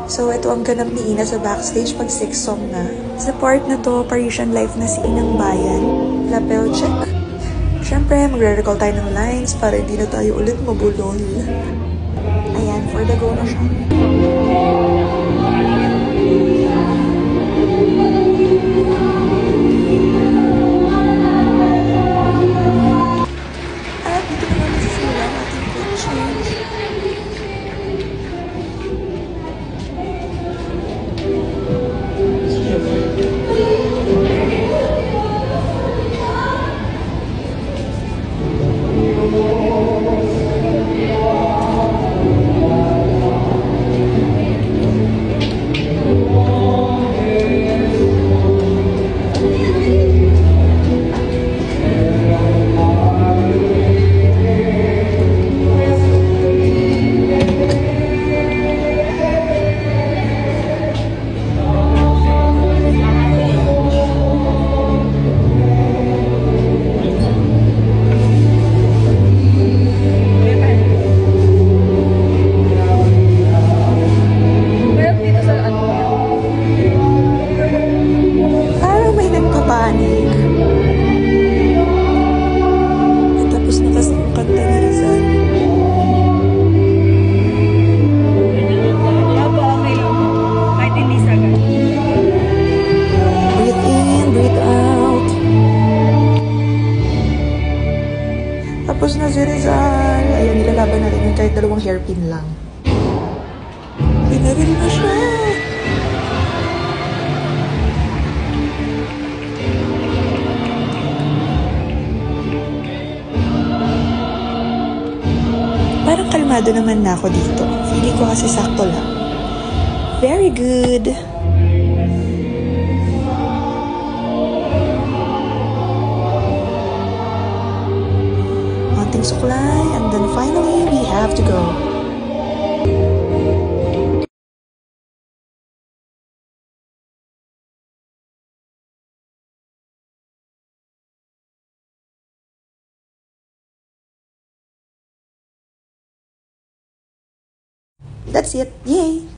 So, ito ang ganap ni Ina sa backstage pag 6 song na. Sa part na to, Parisian life na si Inang Bayan. Lapel check. Siyempre, magre-recall tayo ng lines para hindi na tayo ulit mabulol. Ayan, for the go na siya. At dito na naman nasisimula ang ating quick change. Tapos na si Rizal. Ayun, nilalaban natin yung kahit 2 hairpin lang. Pinaril na siya. Parang kalmado naman na ako dito. Feeling ko kasi sakto lang. Very good. Suklay, and then finally we have to go. That's it. Yay!